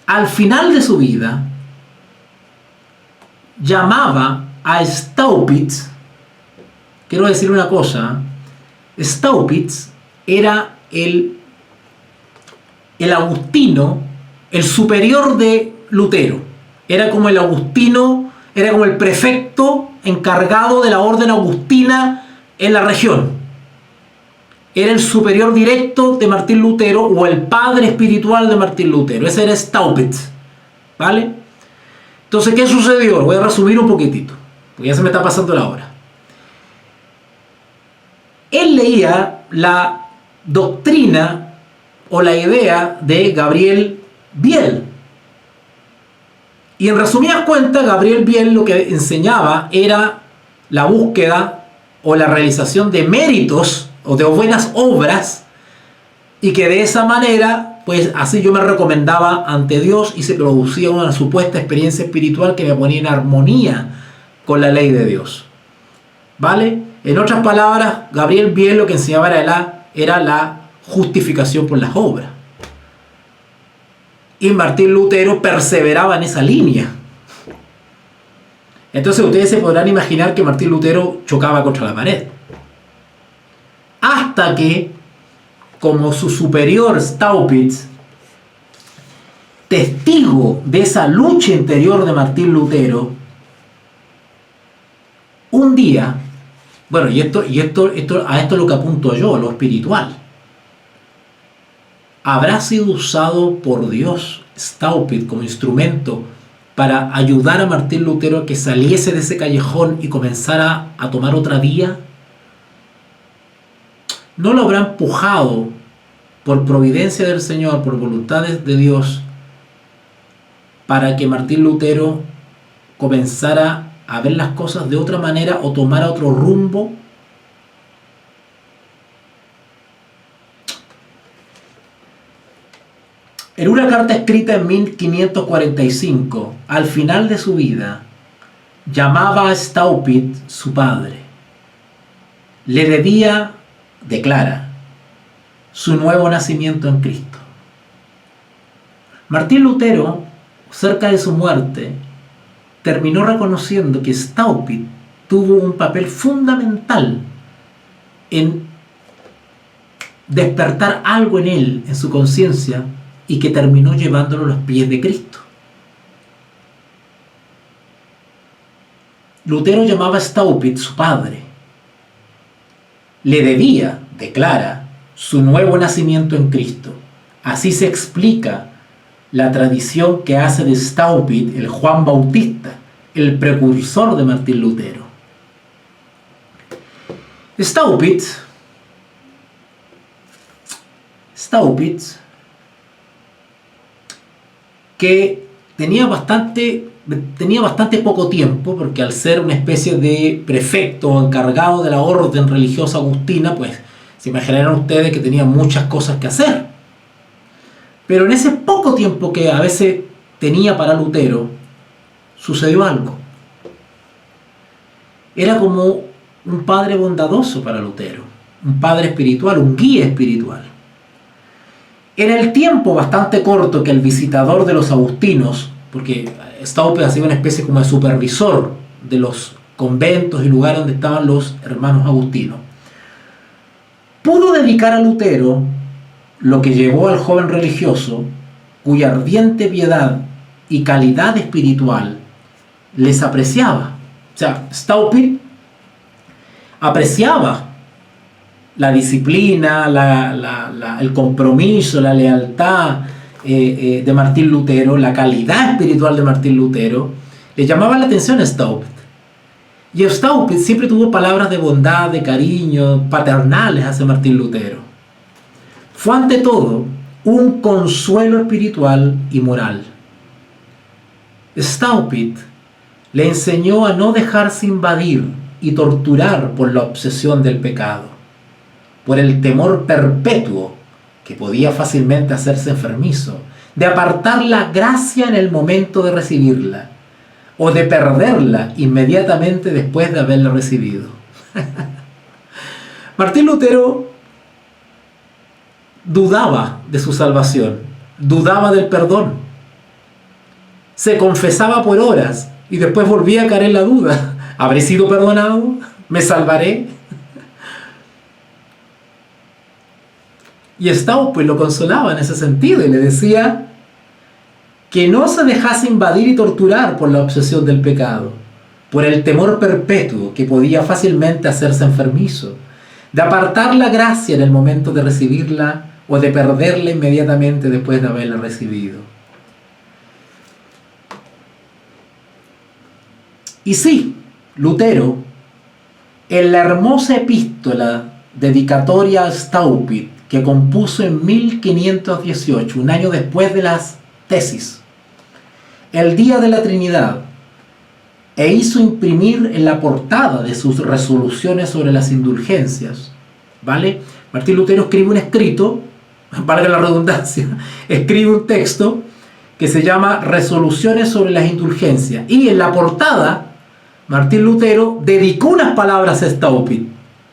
Al final de su vida, llamaba a Staupitz. Quiero decir una cosa, Staupitz era el agustino, el superior de Lutero. Era como el agustino, era como el prefecto encargado de la orden agustina en la región. Era el superior directo de Martín Lutero, o el padre espiritual de Martín Lutero. Ese era Staupitz, ¿vale? Entonces, ¿qué sucedió? Voy a resumir un poquitito, porque ya se me está pasando la hora. Él leía la doctrina o la idea de Gabriel Biel. Y en resumidas cuentas, Gabriel Biel lo que enseñaba era la búsqueda o la realización de méritos o de buenas obras, y que de esa manera, pues así yo me recomendaba ante Dios y se producía una supuesta experiencia espiritual que me ponía en armonía con la ley de Dios. ¿Vale? En otras palabras, Gabriel Biel lo que enseñaba era la justificación por las obras. Y Martín Lutero perseveraba en esa línea. Entonces ustedes se podrán imaginar que Martín Lutero chocaba contra la pared. Hasta que, como su superior Staupitz, testigo de esa lucha interior de Martín Lutero, un día, bueno, a esto es lo que apunto yo, lo espiritual, ¿habrá sido usado por Dios Staupitz como instrumento para ayudar a Martín Lutero a que saliese de ese callejón y comenzara a tomar otra vía? ¿No lo habrá empujado por providencia del Señor, por voluntades de Dios, para que Martín Lutero comenzara a ver las cosas de otra manera o tomara otro rumbo? En una carta escrita en 1545, al final de su vida, llamaba a Staupitz su padre. Le debía, declara, su nuevo nacimiento en Cristo. Martín Lutero, cerca de su muerte, terminó reconociendo que Staupitz tuvo un papel fundamental en despertar algo en él, en su conciencia, y que terminó llevándolo a los pies de Cristo. Lutero llamaba a Staupitz su padre. Le debía, declara, su nuevo nacimiento en Cristo. Así se explica la tradición que hace de Staupitz el Juan Bautista, el precursor de Martín Lutero. Staupitz que tenía bastante poco tiempo, porque al ser una especie de prefecto encargado de la orden religiosa agustina, pues se imaginarán ustedes que tenía muchas cosas que hacer. Pero en ese poco tiempo que a veces tenía para Lutero, sucedió algo. Era como un padre bondadoso para Lutero, un padre espiritual, un guía espiritual. En el tiempo bastante corto que el visitador de los agustinos, porque Staupitz hacía una especie como de supervisor de los conventos y lugares donde estaban los hermanos agustinos. Pudo dedicar a Lutero lo que llevó al joven religioso, cuya ardiente piedad y calidad espiritual les apreciaba. O sea, Staupitz apreciaba la disciplina, el compromiso, la lealtad de Martín Lutero, la calidad espiritual de Martín Lutero. Le llamaba la atención a Staupitz. Y Staupitz siempre tuvo palabras de bondad, de cariño, paternales hacia Martín Lutero. Fue ante todo un consuelo espiritual y moral. Staupitz le enseñó a no dejarse invadir y torturar por la obsesión del pecado, por el temor perpetuo que podía fácilmente hacerse enfermizo, de apartar la gracia en el momento de recibirla, o de perderla inmediatamente después de haberla recibido. Martín Lutero dudaba de su salvación, dudaba del perdón, se confesaba por horas y después volvía a caer en la duda. ¿Habré sido perdonado? ¿Me salvaré? Y Staupitz lo consolaba en ese sentido y le decía que no se dejase invadir y torturar por la obsesión del pecado, por el temor perpetuo que podía fácilmente hacerse enfermizo, de apartar la gracia en el momento de recibirla o de perderla inmediatamente después de haberla recibido. Y sí, Lutero, en la hermosa epístola dedicatoria a Staupitz, que compuso en 1518, un año después de las tesis, el día de la Trinidad, e hizo imprimir en la portada de sus resoluciones sobre las indulgencias, ¿vale? Martín Lutero escribe un escrito, valga la redundancia, escribe un texto que se llama Resoluciones sobre las indulgencias, y en la portada Martín Lutero dedicó unas palabras a Staupitz,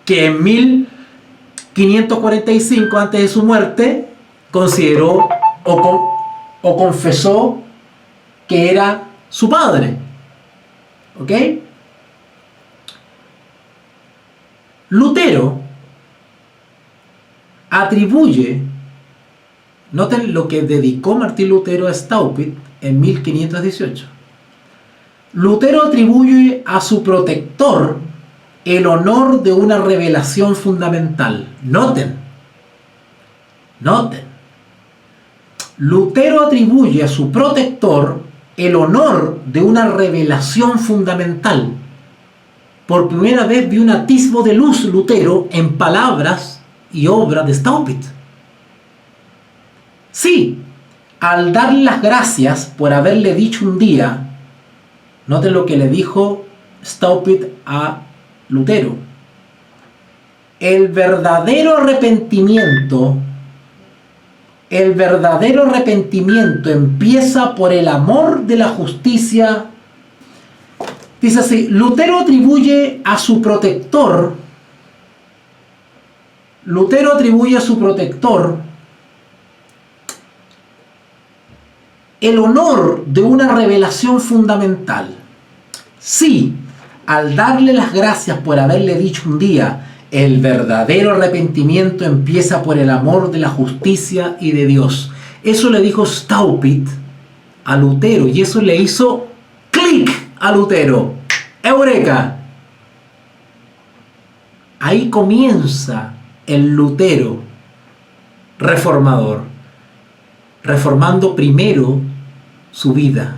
que en 1545, antes de su muerte, consideró o confesó que era su padre. ¿Ok? Lutero atribuye, noten lo que dedicó Martín Lutero a Staupitz en 1518. Lutero atribuye a su protector el honor de una revelación fundamental. Noten. Lutero atribuye a su protector el honor de una revelación fundamental. Por primera vez vi un atisbo de luz, Lutero, en palabras y obras de Staupitz. Sí, al darle las gracias por haberle dicho un día, noten lo que le dijo Staupitz a Lutero: el verdadero arrepentimiento empieza por el amor de la justicia. Dice así, Lutero atribuye a su protector el honor de una revelación fundamental. Sí, al darle las gracias por haberle dicho un día, el verdadero arrepentimiento empieza por el amor de la justicia y de Dios. Eso le dijo Staupitz a Lutero y eso le hizo clic a Lutero. ¡Eureka! Ahí comienza el Lutero reformador, reformando primero su vida.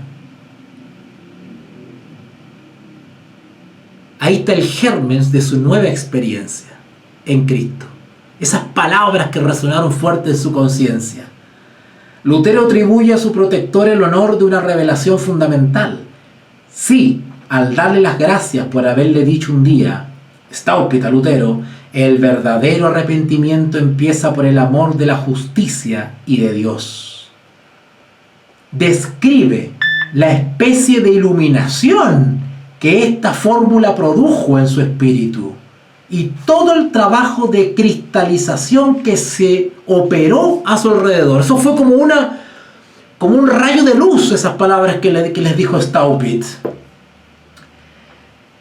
Ahí está el germen de su nueva experiencia en Cristo. Esas palabras que resonaron fuerte en su conciencia. Lutero atribuye a su protector el honor de una revelación fundamental. Sí, al darle las gracias por haberle dicho un día, Staupitz a Lutero, el verdadero arrepentimiento empieza por el amor de la justicia y de Dios. Describe la especie de iluminación que esta fórmula produjo en su espíritu y todo el trabajo de cristalización que se operó a su alrededor. Eso fue como como un rayo de luz esas palabras que les dijo Staupitz.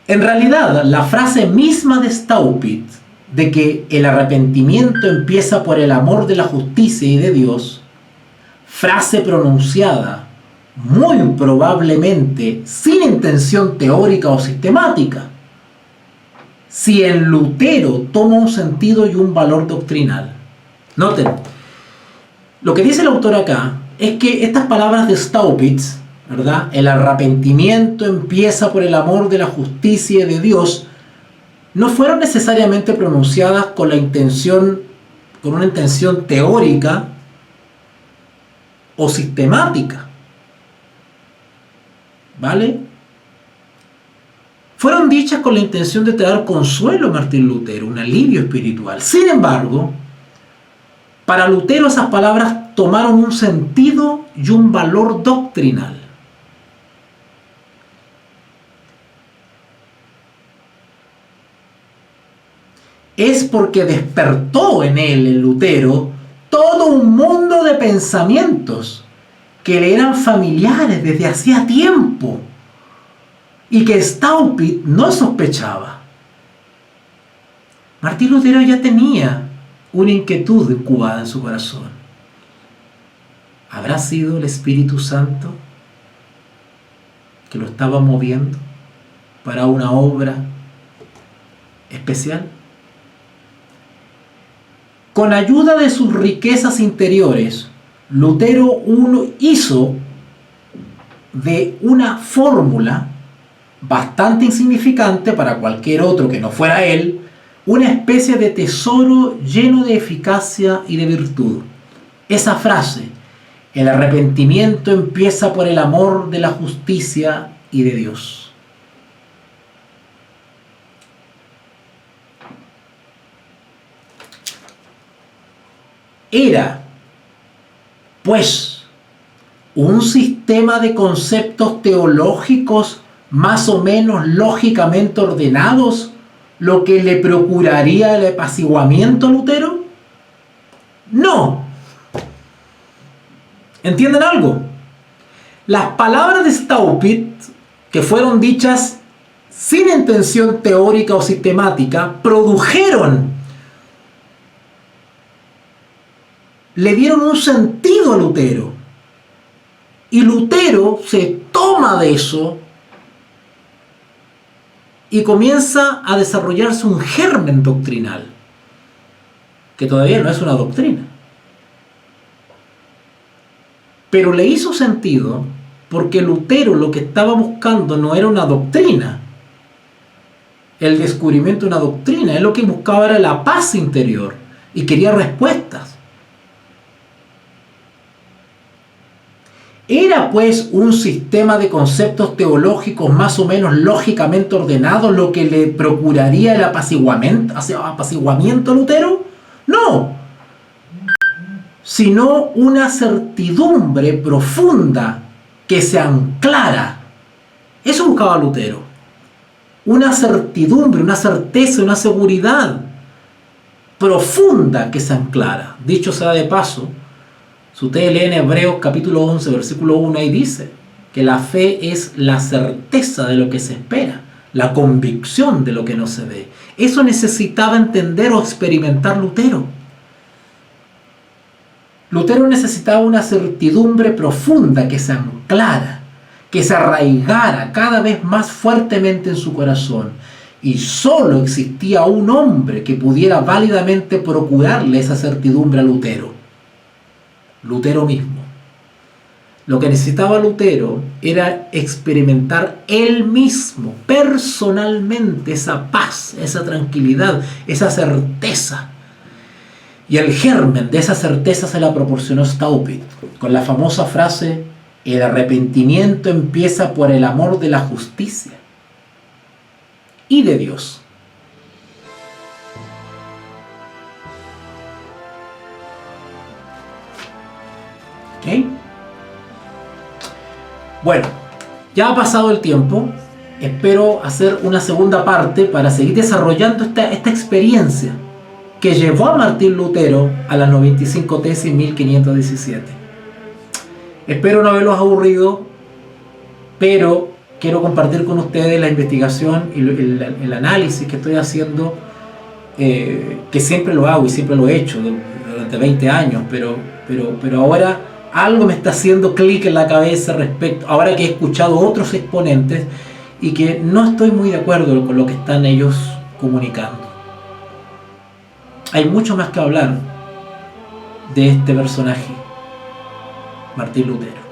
En realidad, la frase misma de Staupitz, de que el arrepentimiento empieza por el amor de la justicia y de Dios, frase pronunciada muy probablemente sin intención teórica o sistemática, si en Lutero toma un sentido y un valor doctrinal. Noten, lo que dice el autor acá es que estas palabras de Staupitz, ¿verdad? El arrepentimiento empieza por el amor de la justicia y de Dios, no fueron necesariamente pronunciadas con una intención teórica o sistemática, ¿vale? Fueron dichas con la intención de traer consuelo a Martín Lutero, un alivio espiritual. Sin embargo, para Lutero esas palabras tomaron un sentido y un valor doctrinal. Es porque despertó en él, en Lutero, todo un mundo de pensamientos que le eran familiares desde hacía tiempo y que Staupitz no sospechaba. Martín Lutero ya tenía una inquietud incubada en su corazón. ¿Habrá sido el Espíritu Santo que lo estaba moviendo para una obra especial? Con ayuda de sus riquezas interiores, Lutero hizo de una fórmula bastante insignificante para cualquier otro que no fuera él, una especie de tesoro lleno de eficacia y de virtud. Esa frase, el arrepentimiento empieza por el amor de la justicia y de Dios. Era, pues, un sistema de conceptos teológicos más o menos lógicamente ordenados lo que le procuraría el apaciguamiento a Lutero? No. ¿Entienden algo? Las palabras de Staupitz, que fueron dichas sin intención teórica o sistemática, le dieron un sentido a Lutero. Y Lutero se toma de eso y comienza a desarrollarse un germen doctrinal, que todavía no es una doctrina. Pero le hizo sentido porque Lutero lo que estaba buscando no era una doctrina, el descubrimiento de una doctrina. Él lo que buscaba era la paz interior y quería respuestas. ¿Era pues un sistema de conceptos teológicos más o menos lógicamente ordenados lo que le procuraría el apaciguamiento a Lutero? No, sino una certidumbre profunda que se anclara. Eso buscaba Lutero. Una certidumbre, una certeza, una seguridad profunda que se anclara. Dicho sea de paso, si usted lee en Hebreos capítulo 11, versículo 1, ahí dice que la fe es la certeza de lo que se espera, la convicción de lo que no se ve. Eso necesitaba entender o experimentar Lutero. Lutero necesitaba una certidumbre profunda que se anclara, que se arraigara cada vez más fuertemente en su corazón. Y solo existía un hombre que pudiera válidamente procurarle esa certidumbre a Lutero. Lutero mismo. Lo que necesitaba Lutero era experimentar él mismo, personalmente, esa paz, esa tranquilidad, esa certeza. Y el germen de esa certeza se la proporcionó Staupitz, con la famosa frase: el arrepentimiento empieza por el amor de la justicia y de Dios. ¿Okay? Bueno, ya ha pasado el tiempo. Espero hacer una segunda parte para seguir desarrollando esta experiencia que llevó a Martín Lutero a las 95 tesis en 1517. Espero no haberlos aburrido, pero quiero compartir con ustedes la investigación y el análisis que estoy haciendo, que siempre lo hago y siempre lo he hecho durante 20 años, pero ahora algo me está haciendo clic en la cabeza respecto, ahora que he escuchado otros exponentes y que no estoy muy de acuerdo con lo que están ellos comunicando. Hay mucho más que hablar de este personaje, Martín Lutero.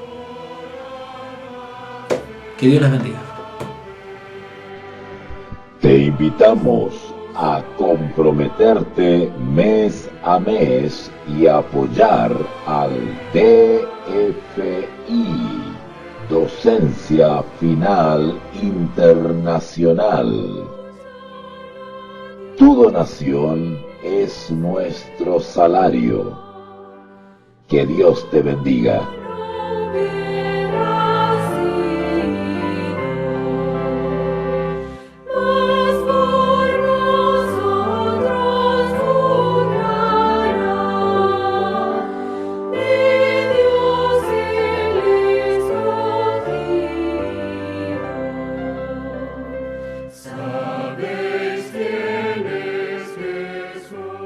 Que Dios les bendiga. Te invitamos a comprometerte mes a mes y apoyar al DFI, Docencia Final Internacional. Tu donación es nuestro salario. Que Dios te bendiga. Sabes quién es Jesús.